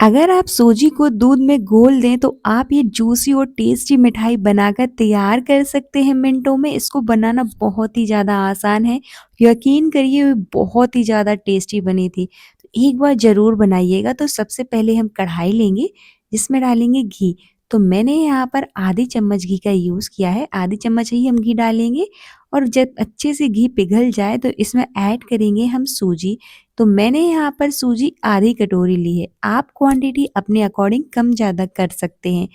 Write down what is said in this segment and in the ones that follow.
अगर आप सूजी को दूध में घोल दें तो आप ये जूसी और टेस्टी मिठाई बनाकर तैयार कर सकते हैं मिनटों में। इसको बनाना बहुत ही ज़्यादा आसान है। यकीन करिए ये बहुत ही ज़्यादा टेस्टी बनी थी। तो एक बार ज़रूर बनाइएगा। तो सबसे पहले हम कढ़ाई लेंगे जिसमें डालेंगे घी। तो मैंने यहाँ पर आधी चम्मच घी का यूज़ किया है, आधी चम्मच ही हम घी डालेंगे और जब अच्छे से घी पिघल जाए तो इसमें ऐड करेंगे हम सूजी। तो मैंने यहाँ पर सूजी आधी कटोरी ली है। आप क्वांटिटी अपने अकॉर्डिंग कम ज़्यादा कर सकते हैं।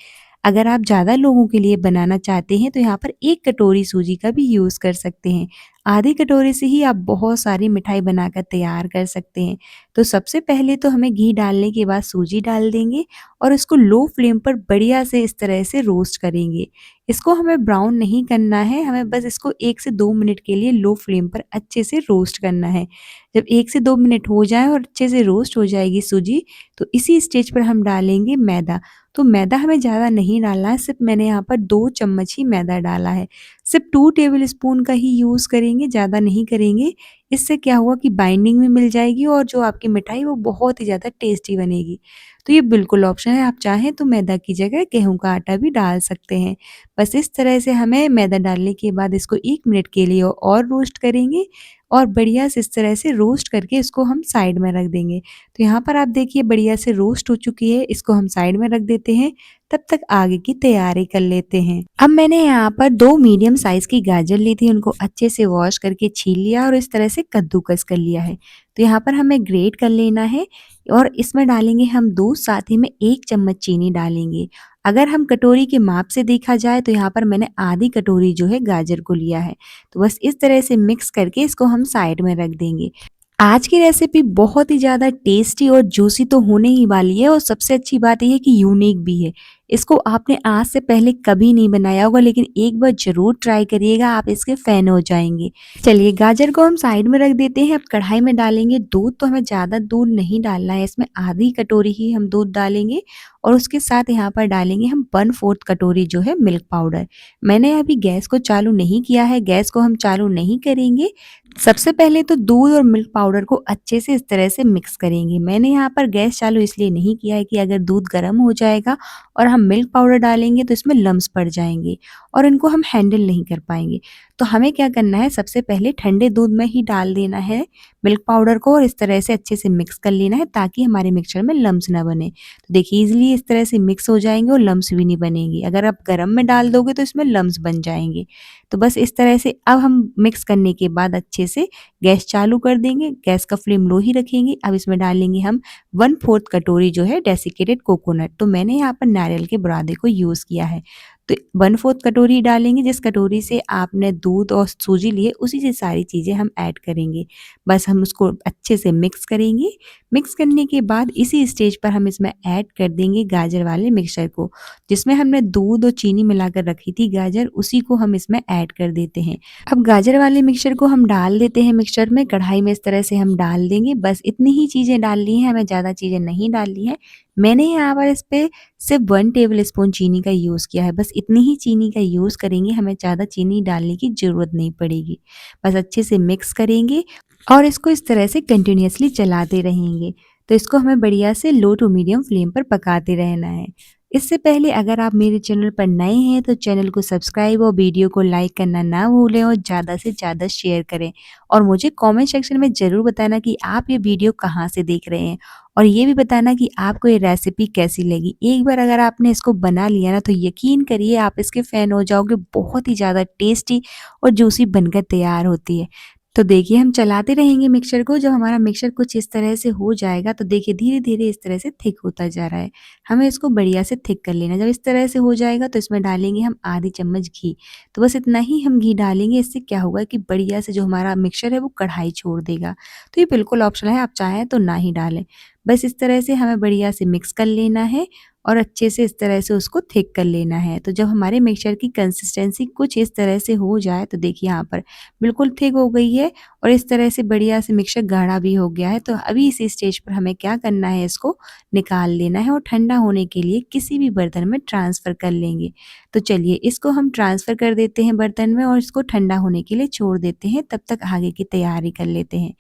अगर आप ज़्यादा लोगों के लिए बनाना चाहते हैं तो यहाँ पर 1 कटोरी सूजी का भी यूज़ कर सकते हैं। आधी कटोरी से ही आप बहुत सारी मिठाई बनाकर तैयार कर सकते हैं। तो सबसे पहले तो हमें घी डालने के बाद सूजी डाल देंगे और इसको लो फ्लेम पर बढ़िया से इस तरह से रोस्ट करेंगे। इसको हमें ब्राउन नहीं करना है, हमें बस इसको 1 से 2 मिनट के लिए लो फ्लेम पर अच्छे से रोस्ट करना है। जब 1 से 2 मिनट हो जाएँ और अच्छे से रोस्ट हो जाएगी सूजी, तो इसी स्टेज पर हम डालेंगे मैदा। तो मैदा हमें ज़्यादा नहीं डालना है, सिर्फ़ मैंने यहाँ पर 2 चम्मच ही मैदा डाला है। सिर्फ़ 2 टेबल स्पून का ही यूज़ करेंगे, ज़्यादा नहीं करेंगे। इससे क्या होगा कि बाइंडिंग भी मिल जाएगी और जो आपकी मिठाई वो बहुत ही ज़्यादा टेस्टी बनेगी। तो ये बिल्कुल ऑप्शनल है, आप चाहें तो मैदा की जगह गेहूँ का आटा भी डाल सकते हैं। बस इस तरह से हमें मैदा डालने के बाद इसको 1 मिनट के लिए और रोस्ट करेंगे और बढ़िया से इस तरह से रोस्ट करके इसको हम साइड में रख देंगे। तो यहाँ पर आप देखिए बढ़िया से रोस्ट हो चुकी है, इसको हम साइड में रख देते हैं, तब तक आगे की तैयारी कर लेते हैं। अब मैंने यहाँ पर 2 मीडियम साइज़ की गाजर ली थी, उनको अच्छे से वॉश करके छील लिया और इस तरह से कद्दूकस कर लिया है। तो यहाँ पर हमें ग्रेट कर लेना है और इसमें डालेंगे हम दूध, साथ ही में 1 चम्मच चीनी डालेंगे। अगर हम कटोरी के माप से देखा जाए तो यहाँ पर मैंने आधी कटोरी जो है गाजर को लिया है। तो बस इस तरह से मिक्स करके इसको हम साइड में रख देंगे। आज की रेसिपी बहुत ही ज़्यादा टेस्टी और जूसी तो होने ही वाली है और सबसे अच्छी बात ये है कि यूनिक भी है। इसको आपने आज से पहले कभी नहीं बनाया होगा, लेकिन एक बार ज़रूर ट्राई करिएगा, आप इसके फ़ैन हो जाएँगे। चलिए गाजर को हम साइड में रख देते हैं, अब कढ़ाई में डालेंगे दूध। तो हमें ज़्यादा दूध नहीं डालना है, इसमें आधी कटोरी ही हम दूध डालेंगे और उसके साथ यहाँ पर डालेंगे हम 1/4 कटोरी जो है मिल्क पाउडर। मैंने अभी गैस को चालू नहीं किया है, गैस को हम चालू नहीं करेंगे। सबसे पहले तो दूध और मिल्क पाउडर को अच्छे से इस तरह से मिक्स करेंगे। मैंने यहाँ पर गैस चालू इसलिए नहीं किया है कि अगर दूध गर्म हो जाएगा और हम मिल्क पाउडर डालेंगे तो इसमें लम्स पड़ जाएँगे और इनको हम हैंडल नहीं कर पाएँगे। तो हमें क्या करना है, सबसे पहले ठंडे दूध में ही डाल देना है मिल्क पाउडर को और इस तरह से अच्छे से मिक्स कर लेना है ताकि हमारे मिक्सचर में लम्स ना बने। तो देखिए ईज़िली इस तरह से मिक्स हो जाएँगे और लम्स भी नहीं बनेंगे। अगर आप गरम में डाल दोगे तो इसमें लम्स बन जाएँगे। तो बस इस तरह से अब हम मिक्स करने के बाद अच्छे से गैस चालू कर देंगे, गैस का फ्लेम लो ही रखेंगे। अब इसमें डालेंगे हम 1/4 कटोरी जो है डेसिकेटेड कोकोनट। तो मैंने यहाँ पर नारियल के बुरादे को यूज़ किया है। तो 1/4 कटोरी डालेंगे, जिस कटोरी से आपने दूध और सूजी लिए उसी से सारी चीज़ें हम ऐड करेंगे। बस हम उसको अच्छे से मिक्स करेंगे। मिक्स करने के बाद इसी स्टेज पर हम इसमें ऐड कर देंगे गाजर वाले मिक्सचर को, जिसमें हमने दूध और चीनी मिलाकर रखी थी गाजर, उसी को हम इसमें ऐड कर देते हैं। अब गाजर वाले मिक्सचर को हम डाल देते हैं मिक्सचर में, कढ़ाई में इस तरह से हम डाल देंगे। बस इतनी ही चीज़ें डालनी है, हमें ज़्यादा चीज़ें नहीं डालनी है। मैंने यहाँ पर इस पे सिर्फ 1 टेबल स्पून चीनी का यूज़ किया है। बस इतनी ही चीनी का यूज़ करेंगे, हमें ज़्यादा चीनी डालने की ज़रूरत नहीं पड़ेगी। बस अच्छे से मिक्स करेंगे और इसको इस तरह से कंटिन्यूअसली चलाते रहेंगे। तो इसको हमें बढ़िया से लो टू मीडियम फ्लेम पर पकाते रहना है। इससे पहले अगर आप मेरे चैनल पर नए हैं तो चैनल को सब्सक्राइब और वीडियो को लाइक करना ना भूलें और ज़्यादा से ज़्यादा शेयर करें। और मुझे कमेंट सेक्शन में ज़रूर बताना कि आप ये वीडियो कहाँ से देख रहे हैं और ये भी बताना कि आपको ये रेसिपी कैसी लगी। एक बार अगर आपने इसको बना लिया ना तो यकीन करिए आप इसके फ़ैन हो जाओगे, बहुत ही ज़्यादा टेस्टी और जूसी बनकर तैयार होती है। तो देखिए हम चलाते रहेंगे मिक्सचर को, जब हमारा मिक्सचर कुछ इस तरह से हो जाएगा तो देखिए धीरे-धीरे इस तरह से थिक होता जा रहा है। हमें इसको बढ़िया से थिक कर लेना है। जब इस तरह से हो जाएगा तो इसमें डालेंगे हम आधी चम्मच घी। तो बस इतना ही हम घी डालेंगे, इससे क्या होगा कि बढ़िया से जो हमारा मिक्सचर है वो कढ़ाई छोड़ देगा। तो ये बिल्कुल ऑप्शनल है, आप चाहें तो ना ही डालें। बस इस तरह से हमें बढ़िया से मिक्स कर लेना है और अच्छे से इस तरह से उसको थिक कर लेना है। तो जब हमारे मिक्सचर की कंसिस्टेंसी कुछ इस तरह से हो जाए तो देखिए यहाँ पर बिल्कुल थिक हो गई है और इस तरह से बढ़िया से मिक्सचर गाढ़ा भी हो गया है। तो अभी इस स्टेज पर हमें क्या करना है, इसको निकाल लेना है और ठंडा होने के लिए किसी भी बर्तन में ट्रांसफ़र कर लेंगे। तो चलिए इसको हम ट्रांसफ़र कर देते हैं बर्तन में और इसको ठंडा होने के लिए छोड़ देते हैं, तब तक आगे की तैयारी कर लेते हैं।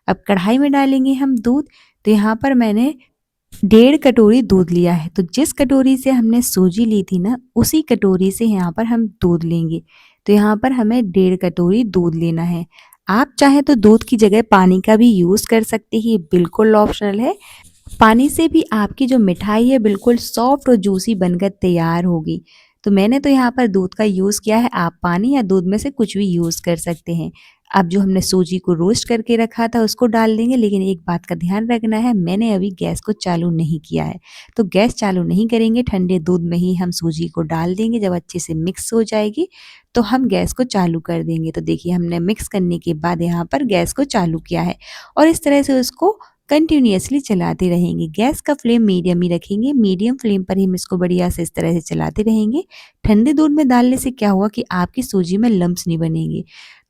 अब कढ़ाई में डालेंगे हम दूध। तो यहाँ पर मैंने डेढ़ कटोरी दूध लिया है, तो जिस कटोरी से हमने सूजी ली थी ना, उसी कटोरी से यहाँ पर हम दूध लेंगे। तो यहाँ पर हमें डेढ़ कटोरी दूध लेना है। आप चाहें तो दूध की जगह पानी का भी यूज़ कर सकते हैं, ये बिल्कुल ऑप्शनल है। पानी से भी आपकी जो मिठाई है बिल्कुल सॉफ्ट और जूसी बनकर तैयार होगी। तो मैंने तो यहाँ पर दूध का यूज़ किया है, आप पानी या दूध में से कुछ भी यूज़ कर सकते हैं। अब जो हमने सूजी को रोस्ट करके रखा था उसको डाल देंगे, लेकिन एक बात का ध्यान रखना है, मैंने अभी गैस को चालू नहीं किया है। तो गैस चालू नहीं करेंगे, ठंडे दूध में ही हम सूजी को डाल देंगे, जब अच्छे से मिक्स हो जाएगी तो हम गैस को चालू कर देंगे। तो देखिए हमने मिक्स करने के बाद यहाँ पर गैस को चालू किया है और इस तरह से उसको कंटिन्यूअसली चलाते रहेंगे। गैस का फ्लेम मीडियम ही रखेंगे, मीडियम फ्लेम पर ही हम इसको बढ़िया से इस तरह से चलाते रहेंगे। ठंडे दूध में डालने से क्या हुआ कि आपकी सूजी में लम्प्स नहीं बनेंगे।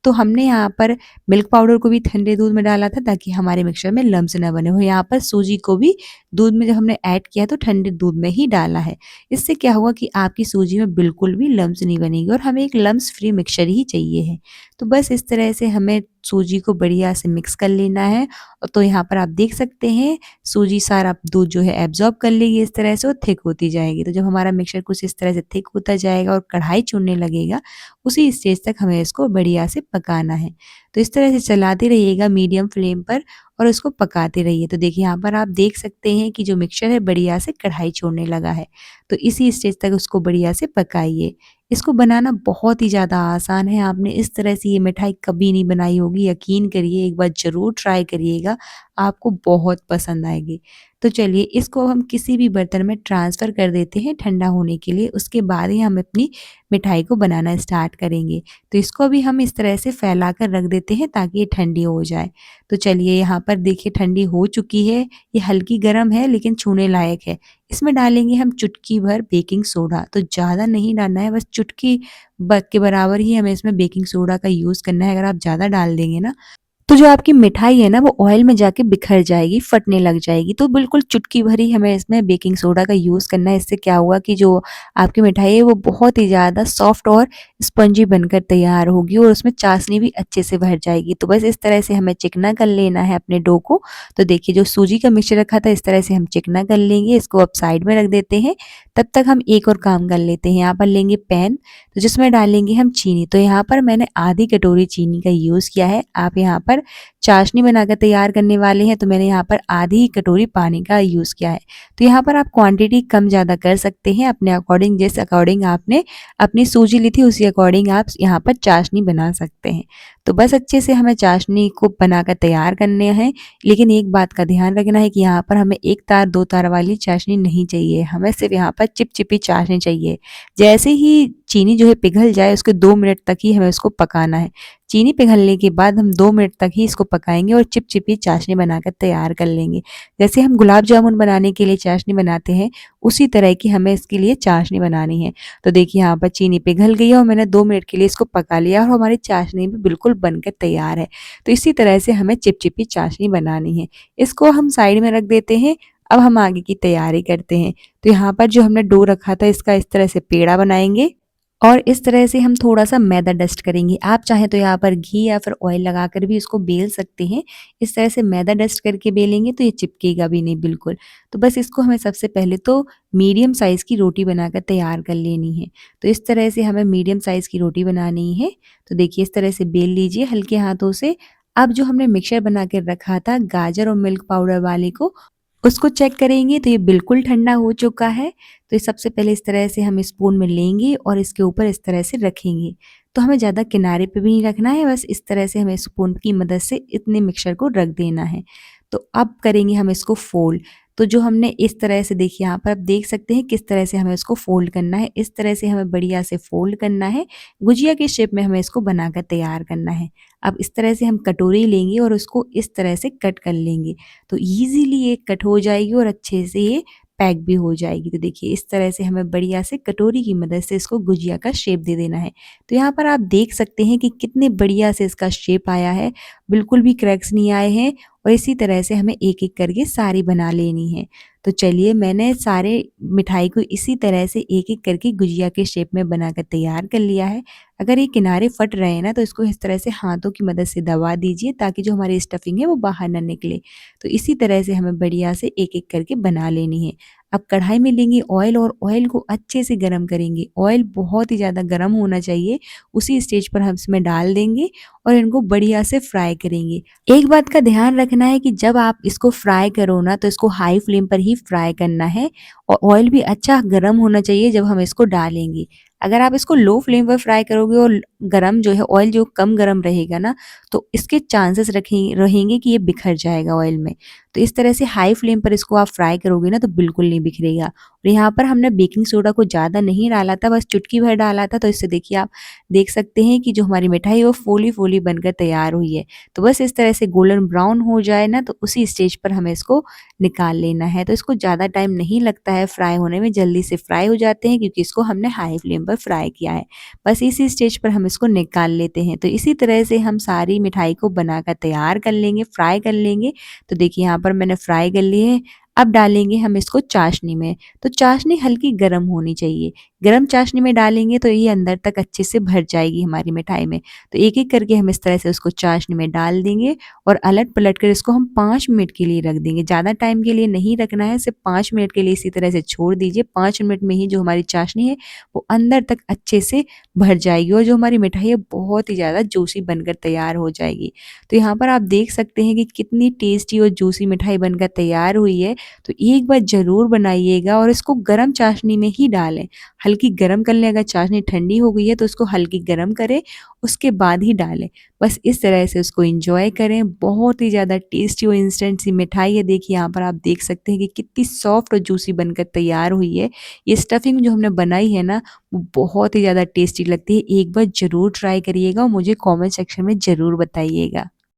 तो हमने यहाँ पर मिल्क पाउडर को भी ठंडे दूध में डाला था ताकि हमारे मिक्सचर में लम्प्स ना बने हो। यहाँ पर सूजी को भी दूध में जब हमने ऐड किया तो ठंडे दूध में ही डाला है। इससे क्या होगा कि आपकी सूजी में बिल्कुल भी लम्प्स नहीं बनेंगे और हमें एक लम्प्स फ्री मिक्सचर ही चाहिए है। तो बस इस तरह से हमें सूजी को बढ़िया से मिक्स कर लेना है। तो यहाँ पर आप देख सकते हैं सूजी सारा दूध जो है एब्ज़ॉर्ब कर लेगी इस तरह से और थिक होती जाएगी। तो जब हमारा मिक्सचर कुछ इस तरह से थिक होता जाएगा और कढ़ाई छोड़ने लगेगा, उसी स्टेज तक हमें इसको बढ़िया से पकाना है। तो इस तरह से चलाते रहिएगा मीडियम फ्लेम पर और उसको पकाते रहिए। तो देखिए यहाँ पर आप देख सकते हैं कि जो मिक्सचर है बढ़िया से कढ़ाई छोड़ने लगा है। तो इसी स्टेज तक उसको बढ़िया से पकाइए। इसको बनाना बहुत ही ज़्यादा आसान है, आपने इस तरह से ये मिठाई कभी नहीं बनाई होगी, यकीन करिए एक बार ज़रूर ट्राई करिएगा, आपको बहुत पसंद आएगी। तो चलिए इसको हम किसी भी बर्तन में ट्रांसफ़र कर देते हैं ठंडा होने के लिए, उसके बाद ही हम अपनी मिठाई को बनाना स्टार्ट करेंगे। तो इसको भी हम इस तरह से फैला कर रख देते हैं ताकि ये ठंडी हो जाए। तो चलिए यहाँ पर देखिए ठंडी हो चुकी है, ये हल्की गर्म है लेकिन छूने लायक है। इसमें डालेंगे हम चुटकी भर बेकिंग सोडा, तो ज़्यादा नहीं डालना है, बस चुटकी के बराबर ही हमें इसमें बेकिंग सोडा का यूज़ करना है। अगर आप ज़्यादा डाल देंगे ना तो जो आपकी मिठाई है ना वो ऑयल में जाके बिखर जाएगी, फटने लग जाएगी। तो बिल्कुल चुटकी भर ही हमें इसमें बेकिंग सोडा का यूज़ करना है। इससे क्या होगा कि जो आपकी मिठाई है वो बहुत ही ज़्यादा सॉफ्ट और स्पंजी बनकर तैयार होगी और उसमें चाशनी भी अच्छे से भर जाएगी। तो बस इस तरह से हमें चिकना कर लेना है अपने डो को। तो देखिए जो सूजी का मिक्सचर रखा था इस तरह से हम चिकना कर लेंगे, इसको अब साइड में रख देते हैं। तब तक हम एक और काम कर लेते हैं, यहाँ पर लेंगे पैन, तो जिसमें डालेंगे हम चीनी। तो यहाँ पर मैंने आधी कटोरी चीनी का यूज़ किया है। आप यहाँ पर चाशनी बनाकर तैयार करने वाले हैं तो मैंने यहाँ पर आधी कटोरी पानी का यूज़ किया है। तो यहाँ पर आप क्वांटिटी कम ज़्यादा कर सकते हैं अपने अकॉर्डिंग, जिस अकॉर्डिंग आपने अपनी सूजी ली थी उसी अकॉर्डिंग आप यहाँ पर चाशनी बना सकते हैं। तो बस अच्छे से हमें चाशनी को बनाकर तैयार करने हैं, लेकिन एक बात का ध्यान रखना है कि यहाँ पर हमें एक तार दो तार वाली चाशनी नहीं चाहिए, हमें सिर्फ यहाँ पर चिपचिपी चाशनी चाहिए। जैसे ही चीनी जो है पिघल जाए उसके 2 मिनट तक ही हमें उसको पकाना है। चीनी पिघलने के बाद हम 2 मिनट तक ही इसको पकाएँगे और चिपचिपी चाशनी बनाकर तैयार कर लेंगे। जैसे हम गुलाब जामुन बनाने के लिए चाशनी बनाते हैं, उसी तरह की हमें इसके लिए चाशनी बनानी है। तो देखिए यहाँ पर चीनी पिघल गई है और मैंने 2 मिनट के लिए इसको पका लिया और हमारी चाशनी भी बिल्कुल बनकर तैयार है। तो इसी तरह से हमें चिपचिपी चाशनी बनानी है। इसको हम साइड में रख देते हैं। अब हम आगे की तैयारी करते हैं। तो यहाँ पर जो हमने डो रखा था इसका इस तरह से पेड़ा बनाएँगे और इस तरह से हम थोड़ा-सा मैदा डस्ट करेंगे। आप चाहें तो यहाँ पर घी या फिर ऑयल लगाकर भी इसको बेल सकते हैं। इस तरह से मैदा डस्ट करके बेलेंगे तो ये चिपकेगा भी नहीं बिल्कुल। तो बस इसको हमें सबसे पहले तो मीडियम साइज़ की रोटी बनाकर तैयार कर लेनी है। तो इस तरह से हमें मीडियम साइज़ की रोटी बनानी है। तो देखिए इस तरह से बेल लीजिए हल्के हाथों से। अब जो हमने मिक्सचर बना के रखा था गाजर और मिल्क पाउडर वाले को, उसको चेक करेंगे तो ये बिल्कुल ठंडा हो चुका है। तो ये सबसे पहले इस तरह से हम स्पून में लेंगे और इसके ऊपर इस तरह से रखेंगे। तो हमें ज़्यादा किनारे पे भी नहीं रखना है, बस इस तरह से हमें स्पून की मदद से इतने मिक्सचर को रख देना है। तो अब करेंगे हम इसको फ़ोल्ड। तो जो हमने इस तरह से देखिए यहाँ पर आप देख सकते हैं किस तरह से हमें इसको फ़ोल्ड करना है। इस तरह से हमें बढ़िया से फ़ोल्ड करना है। गुजिया के शेप में हमें इसको बनाकर तैयार करना है। अब इस तरह से हम कटोरी लेंगे और उसको इस तरह से कट कर लेंगे। तो ईज़िली ये कट हो जाएगी और अच्छे से ये पैक भी हो जाएगी। तो देखिए इस तरह से हमें बढ़िया से कटोरी की मदद से इसको गुजिया का शेप दे देना है। तो यहाँ पर आप देख सकते हैं कि कितने बढ़िया से इसका शेप आया है, बिल्कुल भी क्रैक्स नहीं आए हैं और इसी तरह से हमें एक-एक करके सारी बना लेनी है। तो चलिए मैंने सारे मिठाई को इसी तरह से एक-एक करके गुजिया के शेप में बनाकर तैयार कर लिया है। अगर ये किनारे फट रहे हैं ना तो इसको इस तरह से हाथों की मदद से दबा दीजिए ताकि जो हमारी स्टफिंग है वो बाहर ना निकले। तो इसी तरह से हमें बढ़िया से एक-एक करके बना लेनी है। अब कढ़ाई में लेंगे ऑयल और ऑयल को अच्छे से गरम करेंगे। ऑयल बहुत ही ज़्यादा गरम होना चाहिए, उसी स्टेज पर हम इसमें डाल देंगे और इनको बढ़िया से फ्राई करेंगे। एक बात का ध्यान रखना है कि जब आप इसको फ्राई करो ना तो इसको हाई फ्लेम पर ही फ्राई करना है और ऑयल भी अच्छा गरम होना चाहिए जब हम इसको डालेंगे। अगर आप इसको लो फ्लेम पर फ्राई करोगे और गरम जो है ऑयल जो कम गरम रहेगा ना तो इसके चांसेस रहेंगे कि ये बिखर जाएगा ऑयल में। तो इस तरह से हाई फ्लेम पर इसको आप फ्राई करोगे ना तो बिल्कुल नहीं बिखरेगा। और यहाँ पर हमने बेकिंग सोडा को ज़्यादा नहीं डाला था, बस चुटकी भर डाला था, तो इससे देखिए आप देख सकते हैं कि जो हमारी मिठाई है वो फूली-फूली बनकर तैयार हुई है। तो बस इस तरह से गोल्डन ब्राउन हो जाए ना तो उसी स्टेज पर हमें इसको निकाल लेना है। तो इसको ज़्यादा टाइम नहीं लगता है फ्राई होने में, जल्दी से फ्राई हो जाते हैं क्योंकि इसको हमने हाई फ्लेम पर फ्राई किया है। बस इसी स्टेज पर हम इसको निकाल लेते हैं। तो इसी तरह से हम सारी मिठाई को बनाकर तैयार कर लेंगे, फ्राई कर लेंगे। तो देखिए यहाँ पर मैंने फ्राई कर लिए हैं। अब डालेंगे हम इसको चाशनी में। तो चाशनी हल्की गरम होनी चाहिए। गरम चाशनी में डालेंगे तो ये अंदर तक अच्छे से भर जाएगी हमारी मिठाई में। तो एक-एक करके हम इस तरह से उसको चाशनी में डाल देंगे और अलट-पलट कर इसको हम 5 मिनट के लिए रख देंगे। ज़्यादा टाइम के लिए नहीं रखना है, सिर्फ़ 5 मिनट के लिए इसी तरह से छोड़ दीजिए। 5 मिनट में ही जो हमारी चाशनी है वो अंदर तक अच्छे से भर जाएगी और जो हमारी मिठाई है बहुत ही ज़्यादा जूसी बनकर तैयार हो जाएगी। तो यहाँ पर आप देख सकते हैं कि कितनी टेस्टी और जूसी मिठाई बनकर तैयार हुई है। तो एक बार ज़रूर बनाइएगा और इसको गरम चाशनी में ही डालें। हल्की गरम कर लें, अगर चाशनी ठंडी हो गई है तो उसको हल्की गरम करें, उसके बाद ही डालें। बस इस तरह से उसको एन्जॉय करें। बहुत ही ज़्यादा टेस्टी और इंस्टेंट सी मिठाई है। देखिए यहाँ पर आप देख सकते हैं कि कितनी सॉफ्ट और जूसी बनकर तैयार हुई है। ये स्टफिंग जो हमने बनाई है ना, वो बहुत ही ज़्यादा टेस्टी लगती है। एक बार ज़रूर ट्राई करिएगा और मुझे कमेंट सेक्शन में ज़रूर बताइएगा।